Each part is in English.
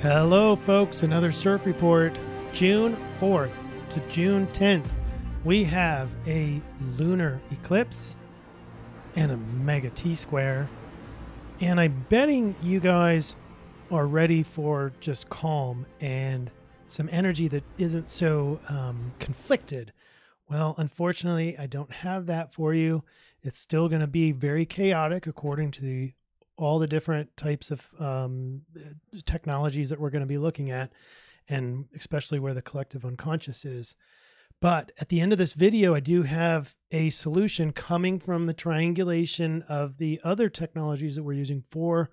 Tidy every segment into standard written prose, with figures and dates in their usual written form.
Hello, folks. Another CIRF report. June 4th to June 10th, we have a lunar eclipse and a mega T-square. And I'm betting you guys are ready for just calm and some energy that isn't so conflicted. Well, unfortunately, I don't have that for you. It's still going to be very chaotic according to all the different types of technologies that we're going to be looking at, and especially where the collective unconscious is. But at the end of this video, I do have a solution coming from the triangulation of the other technologies that we're using for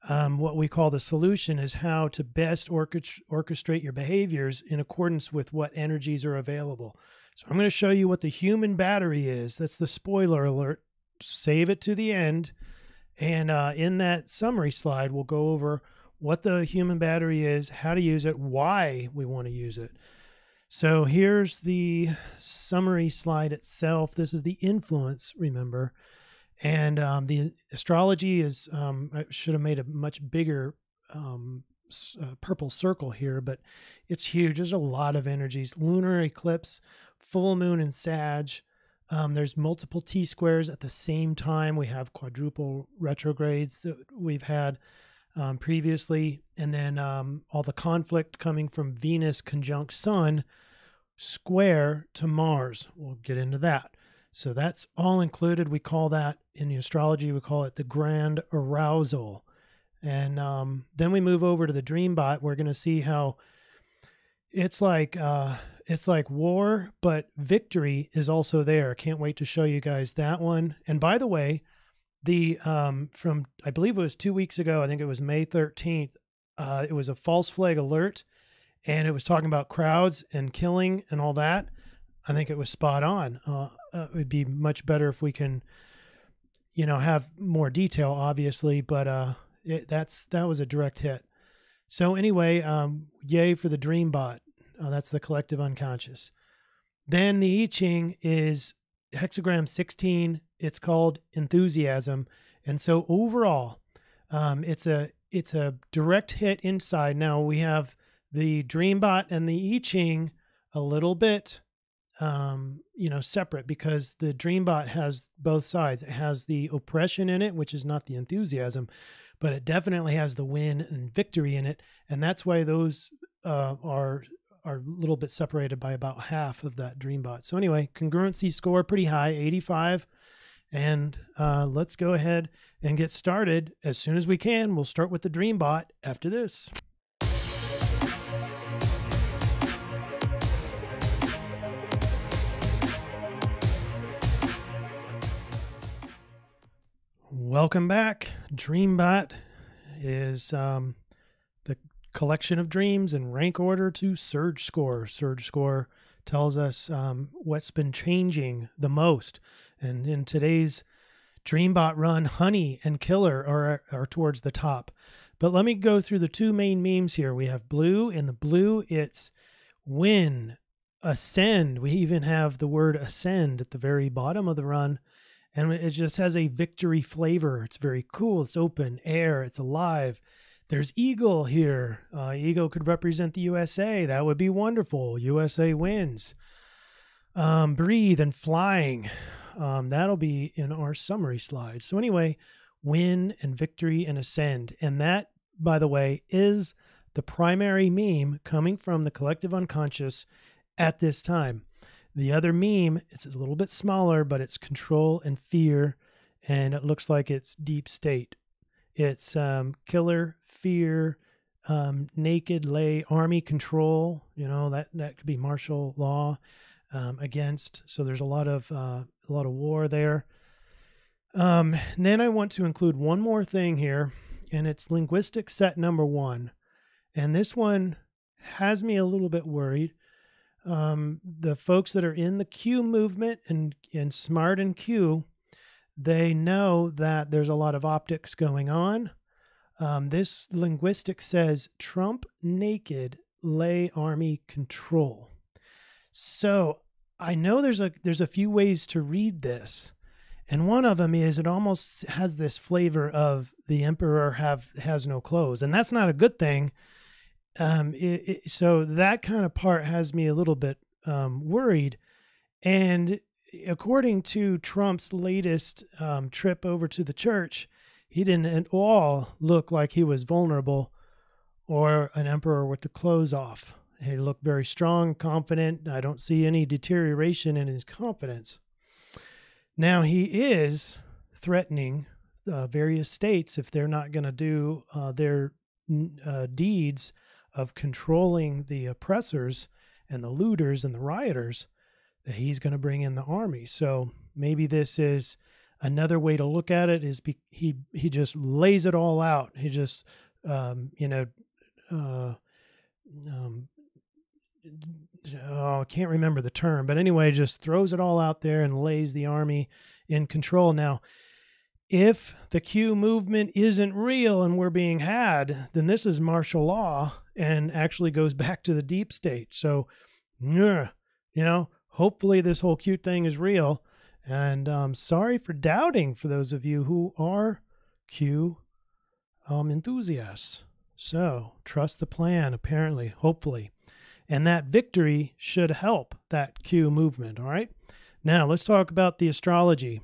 what we call the solution is how to best orchestrate your behaviors in accordance with what energies are available. So I'm going to show you what the human battery is. That's the spoiler alert. Save it to the end. And in that summary slide, we'll go over what the human battery is, how to use it, why we want to use it. So here's the summary slide itself. This is the influence, remember. And the astrology is, I should have made a much bigger purple circle here, but it's huge. There's a lot of energies. Lunar eclipse, full moon in Sag. There's multiple T-squares at the same time. We have quadruple retrogrades that we've had previously. And then all the conflict coming from Venus conjunct Sun square to Mars. We'll get into that. So that's all included. We call that, in the astrology, we call it the grand arousal. And then we move over to the Dreambot. We're going to see how it's like war, but victory is also there. Can't wait to show you guys that one. And by the way, the from, I believe it was 2 weeks ago, I think it was May 13th, it was a false flag alert, and it was talking about crowds and killing and all that. I think it was spot on. It would be much better if we can, have more detail, obviously, but that was a direct hit. So anyway, yay for the Dreambot. That's the collective unconscious. Then the I-Ching is hexagram 16. It's called enthusiasm. And so overall, it's a direct hit inside. Now we have the Dreambot and the I-Ching a little bit, separate, because the Dreambot has both sides. It has the oppression in it, which is not the enthusiasm, but it definitely has the win and victory in it. And that's why those are a little bit separated by about half of that Dreambot. So anyway, congruency score pretty high, 85. And let's go ahead and get started as soon as we can. We'll start with the Dreambot after this. Welcome back. Dreambot is the collection of dreams in rank order to surge score. Surge score tells us what's been changing the most. And in today's Dreambot run, Honey and Killer are towards the top. But let me go through the two main memes here. We have blue. In the blue, it's win, ascend. We even have the word ascend at the very bottom of the run. And it just has a victory flavor. It's very cool. It's open air. It's alive. There's eagle here. Eagle could represent the USA. That would be wonderful. USA wins. Breathe and flying. That'll be in our summary slide. So anyway, win and victory and ascend. And that, by the way, is the primary meme coming from the collective unconscious at this time. The other meme, it's a little bit smaller, but it's control and fear, and it looks like it's deep state. It's killer, fear, naked, lay, army control. That could be martial law against. So there's a lot of war there. And then I want to include one more thing here, and it's linguistic set number 1. And this one has me a little bit worried. The folks that are in the Q movement and smart in Q, they know that there's a lot of optics going on. This linguistic says Trump naked, lay army control. So I know there's a few ways to read this, And one of them is it almost has this flavor of the emperor has no clothes, and that's not a good thing. So that kind of part has me a little bit worried. And according to Trump's latest trip over to the church, he didn't at all look like he was vulnerable or an emperor with the clothes off. He looked very strong, confident. I don't see any deterioration in his confidence. Now, he is threatening various states if they're not going to do their deeds of controlling the oppressors and the looters and the rioters, that he's going to bring in the army. So maybe this is another way to look at it, is he just lays it all out. He just, I can't remember the term, but anyway, just throws it all out there and lays the army in control. Now, if the Q movement isn't real and we're being had, then this is martial law and actually goes back to the deep state. So, hopefully this whole Q thing is real. And sorry for doubting for those of you who are Q enthusiasts. So trust the plan, apparently, hopefully. And that victory should help that Q movement, all right? Now, let's talk about the astrology.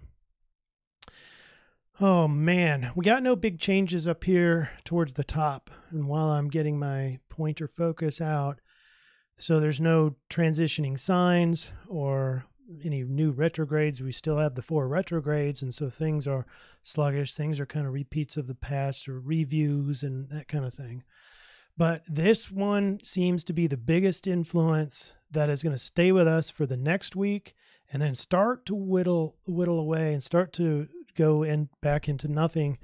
Oh, man. We got no big changes up here towards the top. And while I'm getting my pointer focus out, so there's no transitioning signs or any new retrogrades. We still have the 4 retrogrades, and so things are sluggish. Things are kind of repeats of the past or reviews and that kind of thing. But this one seems to be the biggest influence that is going to stay with us for the next week, and then start to whittle away and start to go back into nothing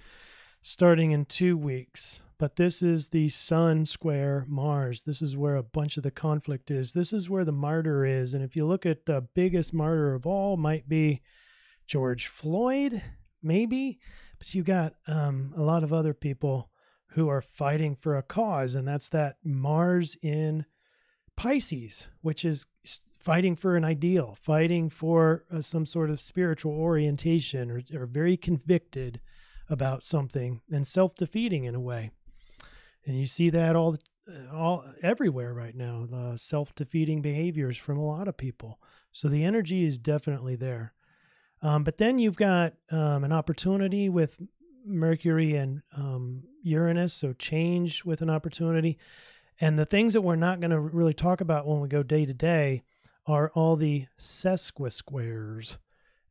starting in 2 weeks. But this is the Sun square Mars. This is where a bunch of the conflict is. This is where the martyr is. And if you look at the biggest martyr of all, might be George Floyd, maybe. But you got a lot of other people who are fighting for a cause, and that's that Mars in Pisces, which is fighting for an ideal, fighting for some sort of spiritual orientation, or very convicted about something and self-defeating in a way. And you see that all everywhere right now, the self-defeating behaviors from a lot of people. So the energy is definitely there. But then you've got an opportunity with Mercury and Uranus, so change with an opportunity. And the things that we're not going to really talk about when we go day to day are all the sesquisquares.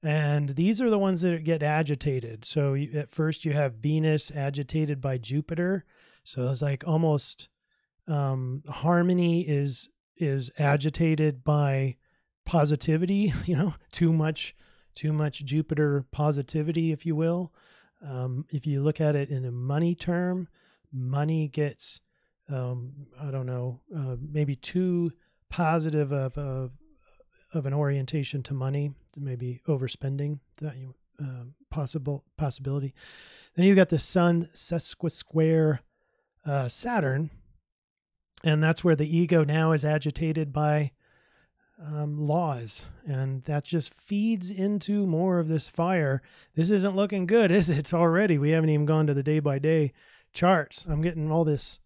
And these are the ones that get agitated. So at first you have Venus agitated by Jupiter. So it's like almost harmony is agitated by positivity, too much Jupiter positivity, if you will. If you look at it in a money term, money gets, maybe too positive of an orientation to money, maybe overspending, that possibility. Then you got the Sun sesquisquare Saturn, and that's where the ego now is agitated by laws, and that just feeds into more of this fire. This isn't looking good, is it? It's already, we haven't even gone to the day-by-day charts. I'm getting all these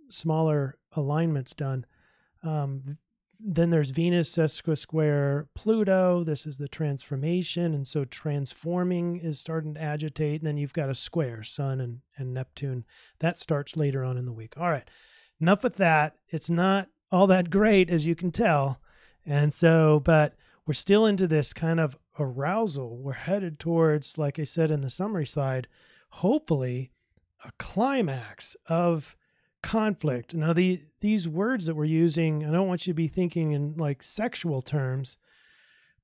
smaller alignments done. Then there's Venus sesquisquare Pluto. This is the transformation, and so transforming is starting to agitate. And then you've got a square, Sun and Neptune. That starts later on in the week. All right, enough with that. It's not all that great, as you can tell. And so, but we're still into this kind of arousal. We're headed towards, like I said in the summary slide, hopefully a climax of conflict. Now, these words that we're using, I don't want you to be thinking in like sexual terms,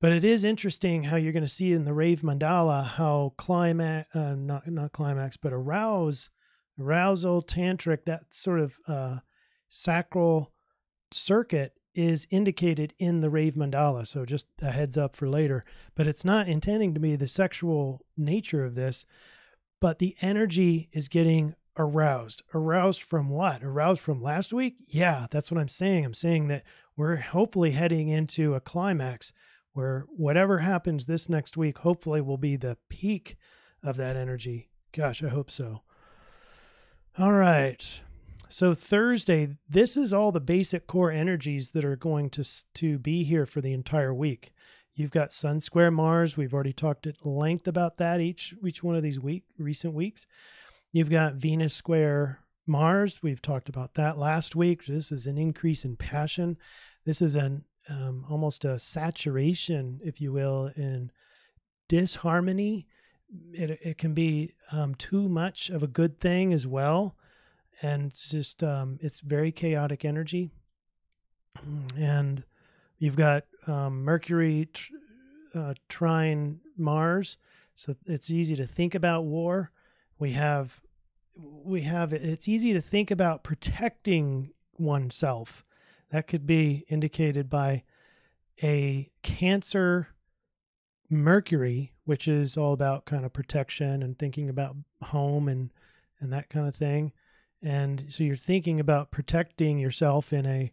but it is interesting how you're going to see in the Rave Mandala how not climax, but arousal, tantric, that sort of sacral circuit is indicated in the Rave Mandala. So just a heads up for later, but it's not intending to be the sexual nature of this, but the energy is getting aroused. Aroused from what? Aroused from last week? Yeah, that's what I'm saying. I'm saying that we're hopefully heading into a climax where whatever happens this next week, hopefully will be the peak of that energy. Gosh, I hope so. All right. So Thursday, this is all the basic core energies that are going to be here for the entire week. You've got Sun square Mars. We've already talked at length about that each one of these recent weeks. You've got Venus square Mars. We've talked about that last week. This is an increase in passion. This is an almost a saturation, if you will, in disharmony. It can be too much of a good thing as well. And it's just, it's very chaotic energy. And you've got Mercury trine Mars. So it's easy to think about war. It's easy to think about protecting oneself. That could be indicated by a Cancer Mercury, which is all about kind of protection and thinking about home and that kind of thing. And so you're thinking about protecting yourself in a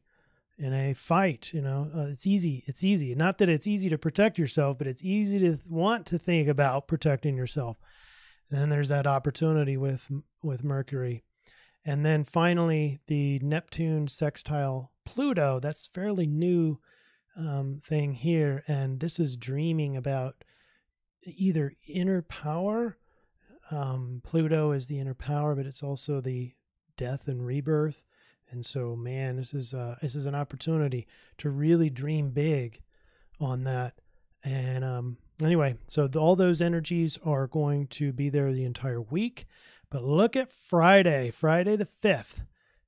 fight. It's easy. It's easy. Not that it's easy to protect yourself, but it's easy to want to think about protecting yourself. And then there's that opportunity with Mercury. And then finally, the Neptune sextile Pluto. That's fairly new thing here. And this is dreaming about either inner power. Pluto is the inner power, but it's also the death and rebirth. And so, man, this is an opportunity to really dream big on that. And anyway, so all those energies are going to be there the entire week. But look at Friday the 5th.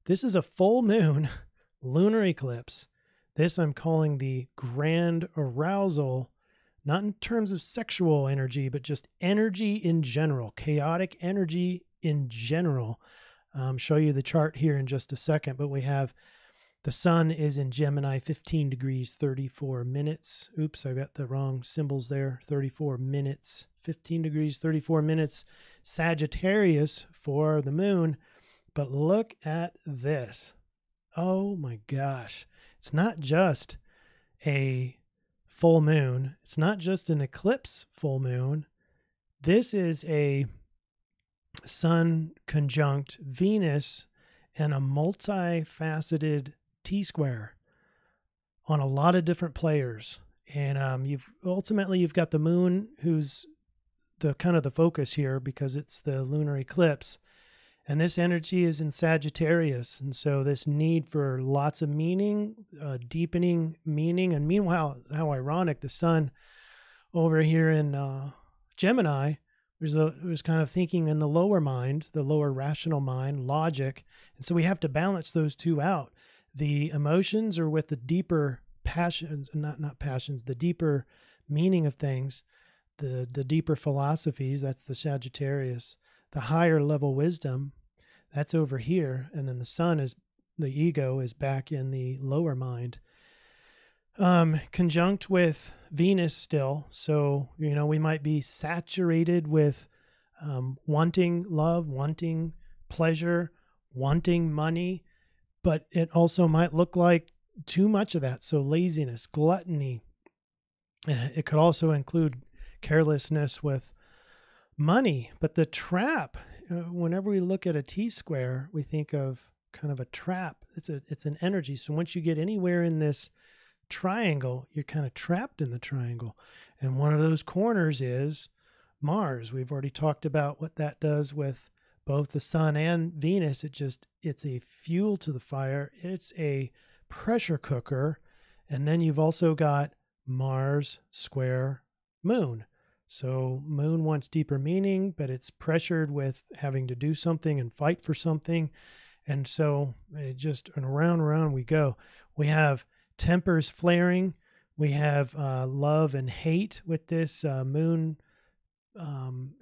This is a full moon lunar eclipse. This I'm calling the grand arousal, not in terms of sexual energy, but just energy in general, chaotic energy in general. Show you the chart here in just a second, but we have the sun is in Gemini, 15 degrees, 34 minutes. Oops, I got the wrong symbols there. 34 minutes, 15 degrees, 34 minutes. Sagittarius for the moon. But look at this. Oh my gosh. It's not just a full moon. It's not just an eclipse full moon. This is a Sun conjunct Venus and a multifaceted T-square on a lot of different players. And you've got the moon, who's the kind of the focus here because it's the lunar eclipse. And this energy is in Sagittarius. And so this need for lots of meaning, deepening meaning. And meanwhile, how ironic, the sun over here in Gemini was kind of thinking in the lower mind, the lower rational mind, logic. And so we have to balance those two out. The emotions are with the deeper passions, not passions, the deeper meaning of things, the deeper philosophies, that's the Sagittarius. The higher level wisdom, that's over here. And then the sun is, the ego is back in the lower mind. Conjunct with Venus still. So, we might be saturated with wanting love, wanting pleasure, wanting money, but it also might look like too much of that. So laziness, gluttony. It could also include carelessness with money. But the trap, whenever we look at a T-square, we think of kind of a trap. It's an energy. So once you get anywhere in this triangle, you're kind of trapped in the triangle. And one of those corners is Mars. We've already talked about what that does with both the sun and Venus. It's a fuel to the fire. It's a pressure cooker. And then you've also got Mars square moon. So moon wants deeper meaning, but it's pressured with having to do something and fight for something. And so and around we go. We have tempers flaring. We have love and hate with this moon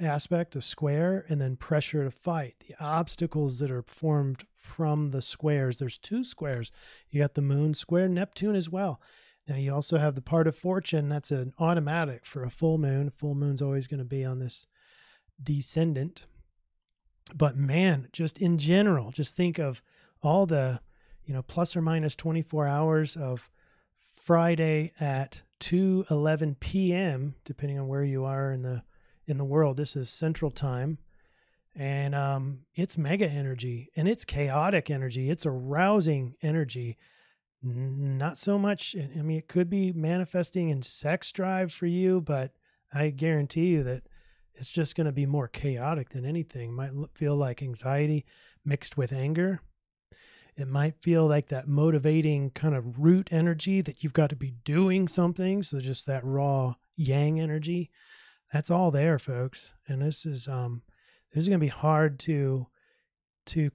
aspect, a square, and then pressure to fight. The obstacles that are formed from the squares. There's two squares. You got the moon square, Neptune as well. Now you also have the part of fortune. That's an automatic for a full moon. Full moon's always going to be on this descendant. But man, just in general, just think of all the, plus or minus 24 hours of Friday at 2:11 p.m., depending on where you are in the world. This is Central Time. And it's mega energy, and it's chaotic energy. It's arousing energy. Not so much, I mean, it could be manifesting in sex drive for you, but I guarantee you that it's just going to be more chaotic than anything. It might feel like anxiety mixed with anger. It might feel like that motivating kind of root energy that you've got to be doing something. So just that raw yang energy, that's all there, folks. And this is going to be hard to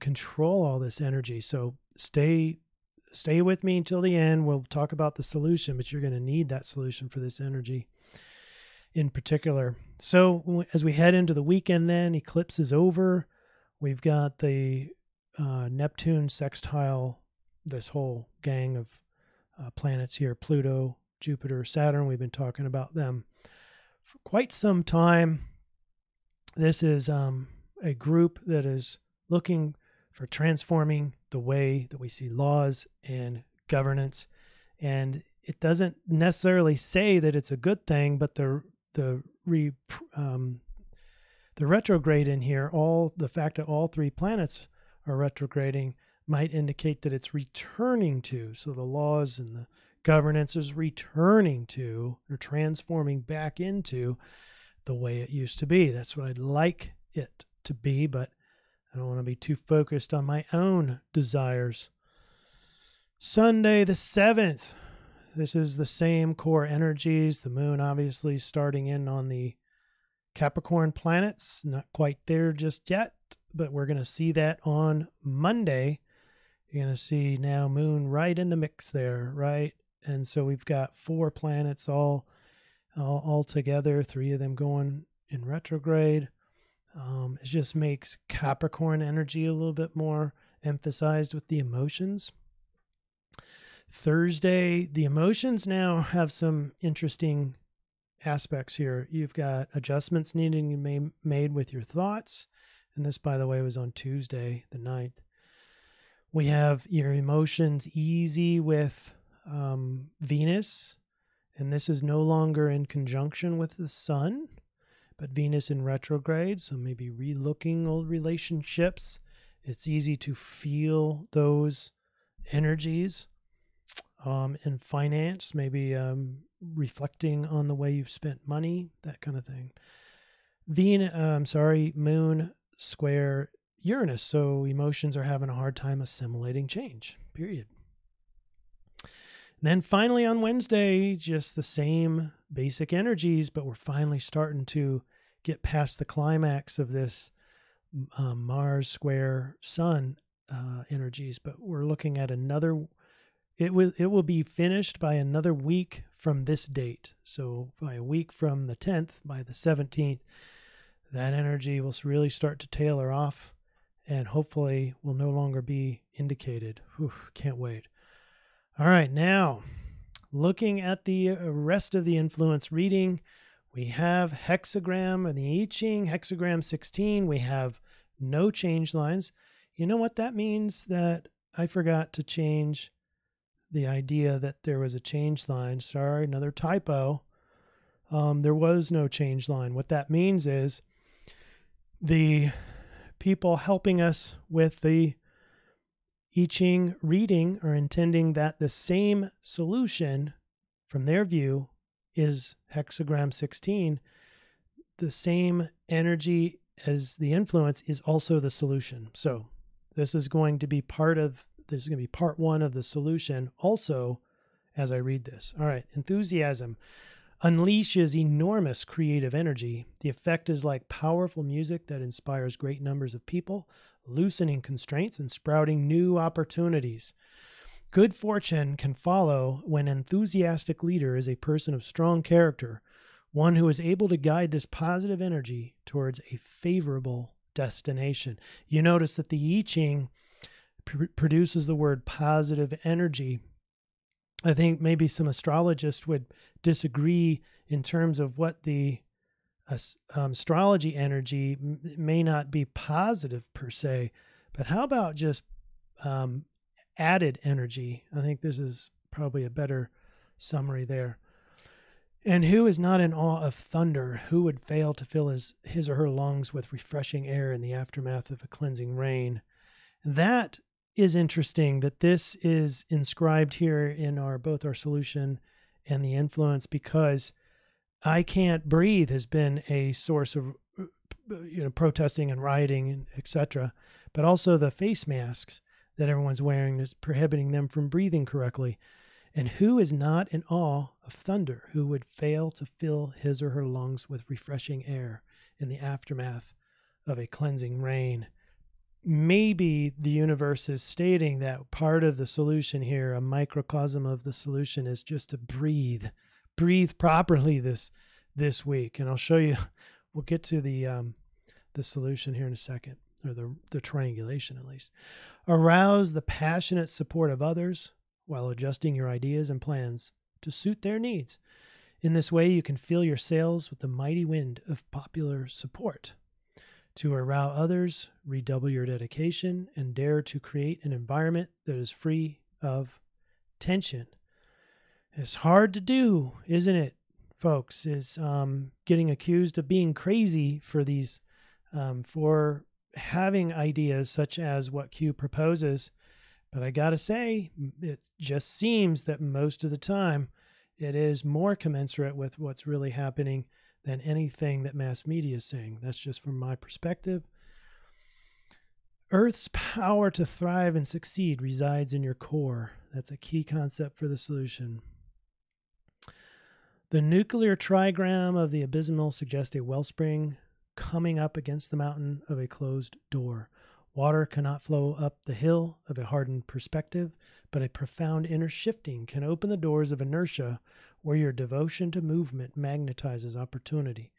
control all this energy. So stay with me until the end. We'll talk about the solution, but you're going to need that solution for this energy in particular. So as we head into the weekend, then eclipse is over. We've got the Neptune sextile, this whole gang of planets here, Pluto, Jupiter, Saturn. We've been talking about them for quite some time. This is a group that is looking for transforming the way that we see laws and governance. And it doesn't necessarily say that it's a good thing, but the retrograde in here, the fact that all three planets are retrograding might indicate that it's returning to. So the laws and the governance is returning to, or transforming back into the way it used to be. That's what I'd like it to be, but I don't want to be too focused on my own desires. Sunday the 7th. This is the same core energies. The moon obviously starting in on the Capricorn planets. Not quite there just yet, but we're going to see that on Monday. You're going to see now moon right in the mix there, right? And so we've got 4 planets all together, 3 of them going in retrograde. It just makes Capricorn energy a little bit more emphasized with the emotions. Thursday, the emotions now have some interesting aspects here. You've got adjustments needing to be made with your thoughts. And this, by the way, was on Tuesday, the 9th. We have your emotions easy with Venus. And this is no longer in conjunction with the sun, but Venus in retrograde. So maybe relooking old relationships. It's easy to feel those energies. In finance, maybe reflecting on the way you've spent money, that kind of thing. Moon square Uranus. So emotions are having a hard time assimilating change, period. And then finally on Wednesday, just the same basic energies, but we're finally starting to get past the climax of this Mars square Sun energies. But we're looking at another. It will be finished by another week from this date. So by a week from the 10th, by the 17th, that energy will really start to tailor off and hopefully will no longer be indicated. Whew, can't wait. All right, now looking at the rest of the influence reading, we have hexagram and the I-Ching, hexagram 16. We have no change lines. You know what that means? That I forgot to change the idea that there was a change line. Sorry, another typo. There was no change line. What that means is the people helping us with the I-Ching reading are intending that the same solution from their view is hexagram 16. The same energy as the influence is also the solution. So this is going to be part 1 of the solution also as I read this. All right. Enthusiasm unleashes enormous creative energy. The effect is like powerful music that inspires great numbers of people, loosening constraints and sprouting new opportunities. Good fortune can follow when an enthusiastic leader is a person of strong character, one who is able to guide this positive energy towards a favorable destination. You notice that the I-Ching produces the word positive energy. I think maybe some astrologists would disagree in terms of what the astrology energy may not be positive per se, but how about just added energy? I think this is probably a better summary there. And who is not in awe of thunder? Who would fail to fill his or her lungs with refreshing air in the aftermath of a cleansing rain? That is interesting that this is inscribed here in both our solution and the influence, because I can't breathe has been a source of protesting and rioting and etc. But also the face masks that everyone's wearing is prohibiting them from breathing correctly. And who is not in awe of thunder? Who would fail to fill his or her lungs with refreshing air in the aftermath of a cleansing rain? Maybe the universe is stating that part of the solution here, a microcosm of the solution, is just to breathe properly this week. And I'll show you. We'll get to the solution here in a second, or the triangulation at least. Arouse the passionate support of others while adjusting your ideas and plans to suit their needs. In this way, you can fill your sails with the mighty wind of popular support. To arouse others, redouble your dedication and dare to create an environment that is free of tension. It's hard to do, isn't it, folks? Is getting accused of being crazy for these, for having ideas such as what Q proposes. But I gotta say, it just seems that most of the time it is more commensurate with what's really happening than anything that mass media is saying. That's just from my perspective. Earth's power to thrive and succeed resides in your core. That's a key concept for the solution. The nuclear trigram of the abysmal suggests a wellspring coming up against the mountain of a closed door. Water cannot flow up the hill of a hardened perspective, but a profound inner shifting can open the doors of inertia where your devotion to movement magnetizes opportunity.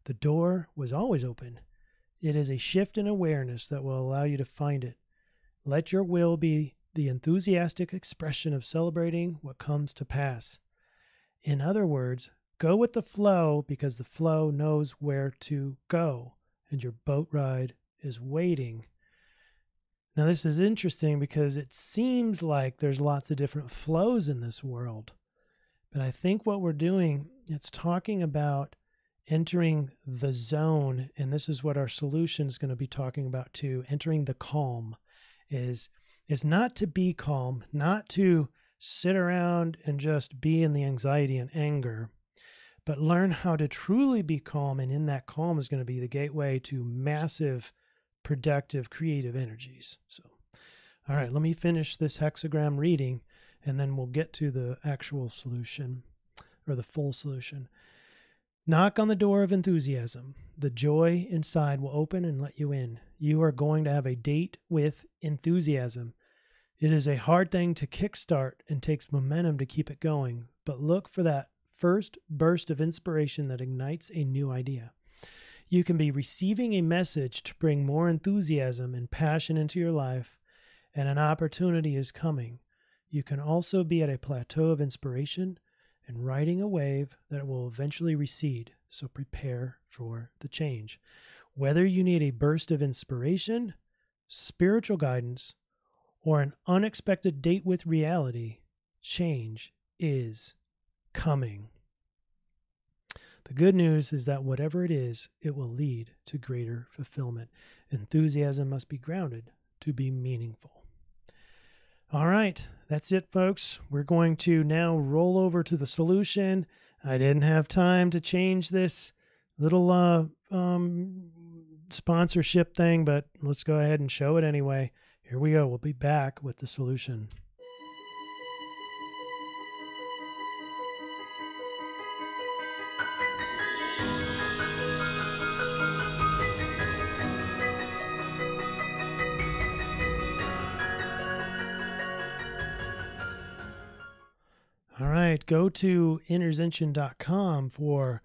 The door was always open. It is a shift in awareness that will allow you to find it. Let your will be the enthusiastic expression of celebrating what comes to pass. In other words, go with the flow because the flow knows where to go, and your boat ride is waiting. Now, this is interesting because it seems like there's lots of different flows in this world. But I think what we're doing, it's talking about entering the zone, and this is what our solution is going to be talking about too. Entering the calm is not to be calm, not to sit around and just be in the anxiety and anger, but learn how to truly be calm, and in that calm is going to be the gateway to massive productive, creative energies. So, all right, let me finish this hexagram reading, and then we'll get to the actual solution, or the full solution. Knock on the door of enthusiasm. The joy inside will open and let you in. You are going to have a date with enthusiasm. It is a hard thing to kickstart and takes momentum to keep it going, but look for that first burst of inspiration that ignites a new idea. You can be receiving a message to bring more enthusiasm and passion into your life, and an opportunity is coming. You can also be at a plateau of inspiration and riding a wave that will eventually recede, so prepare for the change. Whether you need a burst of inspiration, spiritual guidance, or an unexpected date with reality, change is coming. The good news is that whatever it is, it will lead to greater fulfillment. Enthusiasm must be grounded to be meaningful. All right, that's it, folks. We're going to now roll over to the solution. I didn't have time to change this little sponsorship thing, but let's go ahead and show it anyway. Here we go. We'll be back with the solution. All right, go to intervention.com for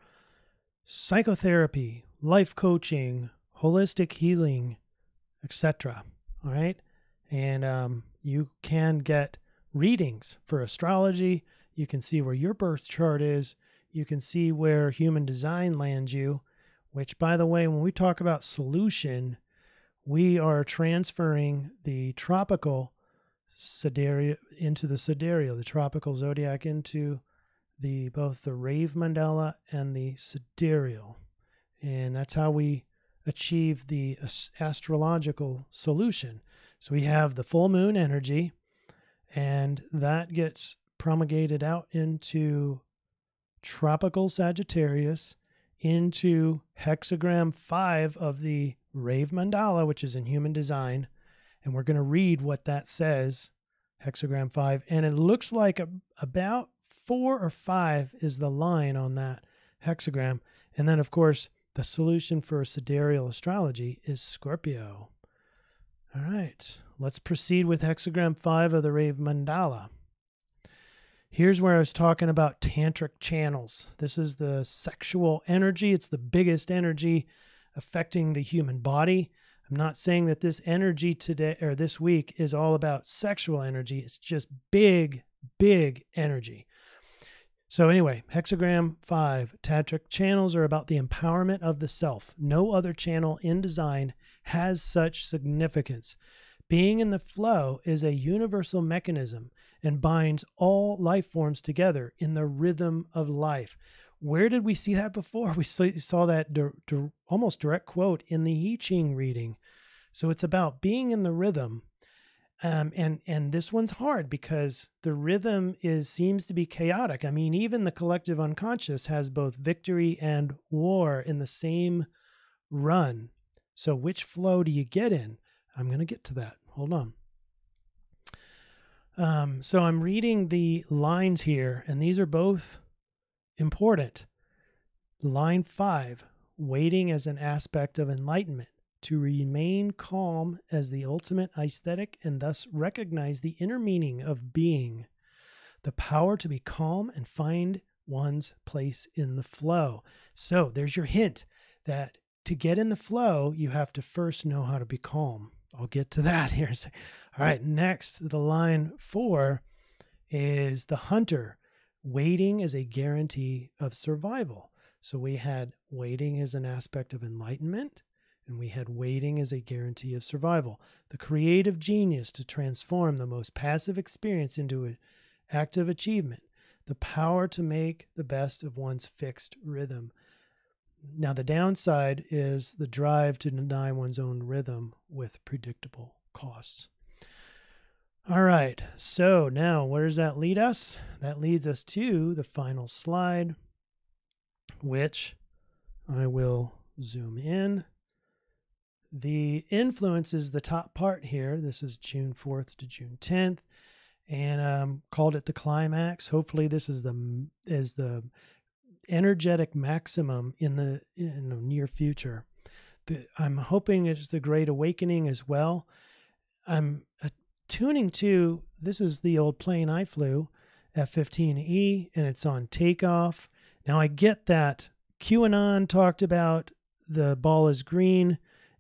psychotherapy, life coaching, holistic healing, etc. All right, and you can get readings for astrology. You can see where your birth chart is. You can see where human design lands you, which, by the way, when we talk about solution, we are transferring the tropical sidereal into the sidereal, the tropical zodiac into both the rave mandala and the sidereal. And that's how we achieve the astrological solution. So we have the full moon energy, and that gets promulgated out into Tropical Sagittarius, into hexagram 5 of the rave mandala, which is in human design. And we're going to read what that says, hexagram 5. And it looks like about 4 or 5 is the line on that hexagram. And then, of course, the solution for sidereal astrology is Scorpio. All right, let's proceed with hexagram 5 of the rave mandala. Here's where I was talking about tantric channels. This is the sexual energy. It's the biggest energy affecting the human body. I'm not saying that this energy today or this week is all about sexual energy. It's just big, big energy. So anyway, hexagram 5, tantric channels are about the empowerment of the self. No other channel in design has such significance. Being in the flow is a universal mechanism and binds all life forms together in the rhythm of life. Where did we see that before? We saw that almost direct quote in the I-Ching reading. So it's about being in the rhythm. And this one's hard because the rhythm seems to be chaotic. I mean, even the collective unconscious has both victory and war in the same run. So which flow do you get in? I'm going to get to that. Hold on. So I'm reading the lines here, and these are both important. Line 5, waiting as an aspect of enlightenment, to remain calm as the ultimate aesthetic and thus recognize the inner meaning of being, the power to be calm and find one's place in the flow. So there's your hint that to get in the flow, you have to first know how to be calm. I'll get to that here. All right, next, the line 4 is the hunter, waiting as a guarantee of survival. So we had waiting as an aspect of enlightenment, and we had waiting as a guarantee of survival. The creative genius to transform the most passive experience into an active achievement. The power to make the best of one's fixed rhythm. Now, the downside is the drive to deny one's own rhythm with predictable costs. All right, so now where does that lead us? That leads us to the final slide, which I will zoom in. The influence is the top part here. This is June 4th to June 10th, and called it the climax. Hopefully this is the energetic maximum in the near future. I'm hoping it's the Great Awakening as well. I'm tuning to, this is the old plane I flew, F-15E, and it's on takeoff. Now I get that QAnon talked about the ball is green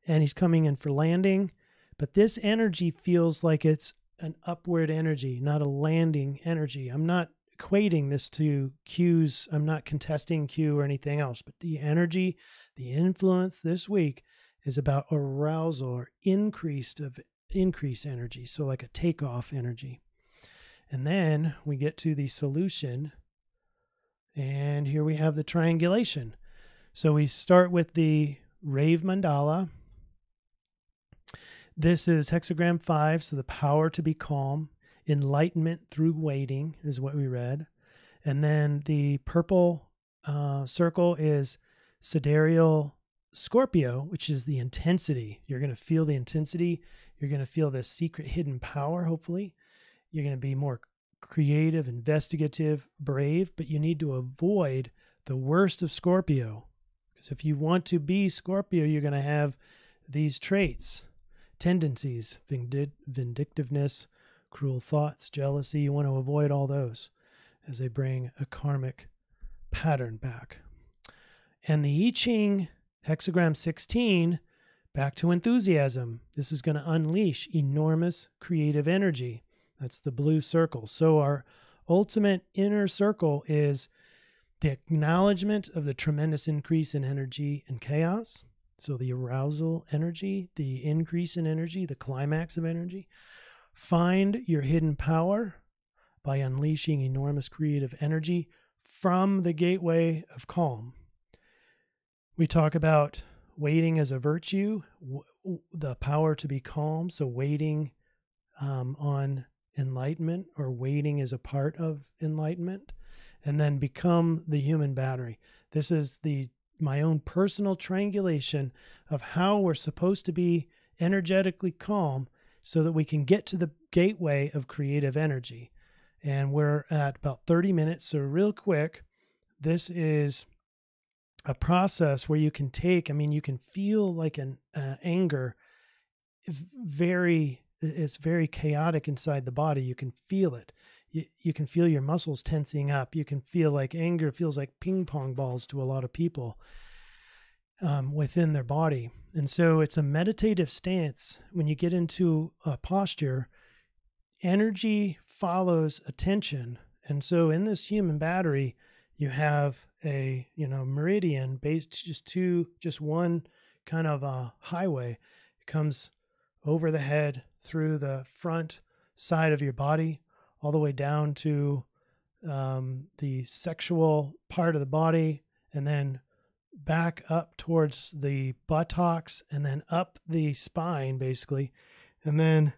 and he's coming in for landing, but this energy feels like it's an upward energy, not a landing energy. I'm not equating this to Q's. I'm not contesting Q or anything else, but the energy, the influence this week is about arousal or increase energy. So like a takeoff energy. And then we get to the solution, and here we have the triangulation. So we start with the rave mandala. This is hexagram 5, so the power to be calm. Enlightenment through waiting is what we read. And then the purple circle is sidereal Scorpio, which is the intensity. You're going to feel the intensity. You're going to feel this secret hidden power, hopefully. You're going to be more creative, investigative, brave, but you need to avoid the worst of Scorpio. Because if you want to be Scorpio, you're going to have these traits, tendencies, vindictiveness, cruel thoughts, jealousy. You want to avoid all those as they bring a karmic pattern back. And the I-Ching hexagram 16, back to enthusiasm. This is going to unleash enormous creative energy. That's the blue circle. So our ultimate inner circle is the acknowledgement of the tremendous increase in energy and chaos. So the arousal energy, the increase in energy, the climax of energy. Find your hidden power by unleashing enormous creative energy. from the gateway of calm. We talk about waiting as a virtue, the power to be calm. So waiting on enlightenment, or waiting as a part of enlightenment, and then become the human battery. This is my own personal triangulation of how we're supposed to be energetically calm so that we can get to the gateway of creative energy. And we're at about 30 minutes. So real quick, this is a process where you can take, you can feel like an anger. It's very chaotic inside the body. You can feel it. You can feel your muscles tensing up. You can feel like anger feels like ping pong balls to a lot of people within their body. And so it's a meditative stance. When you get into a posture, energy follows attention. And so in this human battery, you have a meridian based just one kind of a highway. It comes over the head, through the front side of your body, all the way down to the sexual part of the body, and then back up towards the buttocks, and then up the spine, basically, and then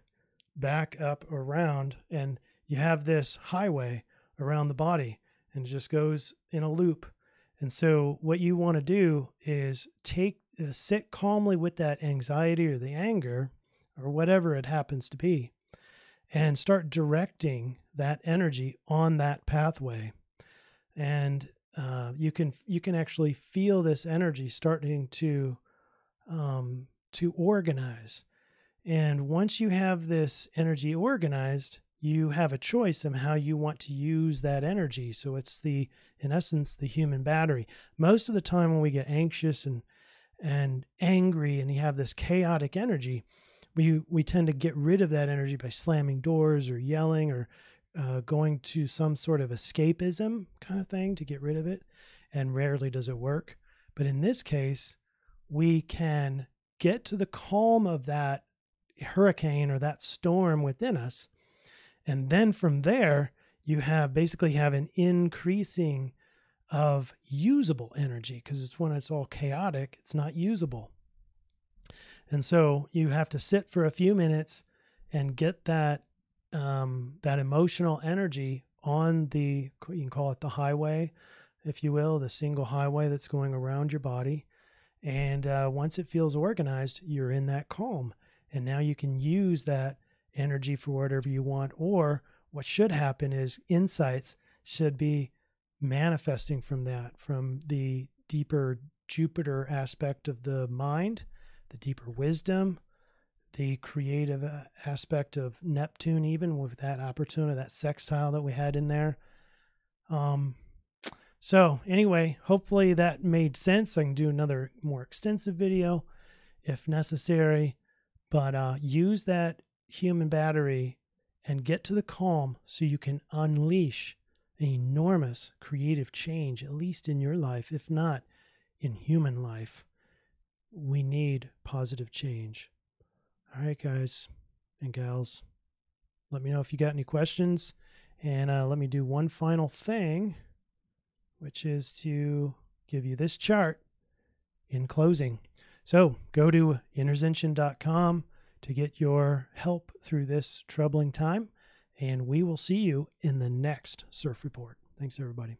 back up around. And you have this highway around the body, and it just goes in a loop. And so what you want to do is sit calmly with that anxiety or the anger, or whatever it happens to be, and start directing that energy on that pathway. And you can actually feel this energy starting to organize. And once you have this energy organized, you have a choice in how you want to use that energy. So it's in essence, the human battery. Most of the time when we get anxious and angry and you have this chaotic energy, we tend to get rid of that energy by slamming doors or yelling or going to some sort of escapism kind of thing to get rid of it. And rarely does it work. But in this case, we can get to the calm of that hurricane or that storm within us. And then from there, you basically have an increasing of usable energy, because it's when it's all chaotic, it's not usable. And so you have to sit for a few minutes and get that emotional energy on you can call it the highway, if you will, the single highway that's going around your body. And once it feels organized, you're in that calm. And now you can use that energy for whatever you want. Or what should happen is insights should be manifesting from the deeper Jupiter aspect of the mind, the deeper wisdom, the creative aspect of Neptune, even with that opportunity, that sextile that we had in there. So anyway, hopefully that made sense. I can do another more extensive video if necessary, but use that human battery and get to the calm so you can unleash an enormous creative change, at least in your life, if not in human life. We need positive change. All right, guys and gals, let me know if you got any questions. And let me do one final thing, which is to give you this chart in closing. So go to interzention.com to get your help through this troubling time. And we will see you in the next CIRF report. Thanks, everybody.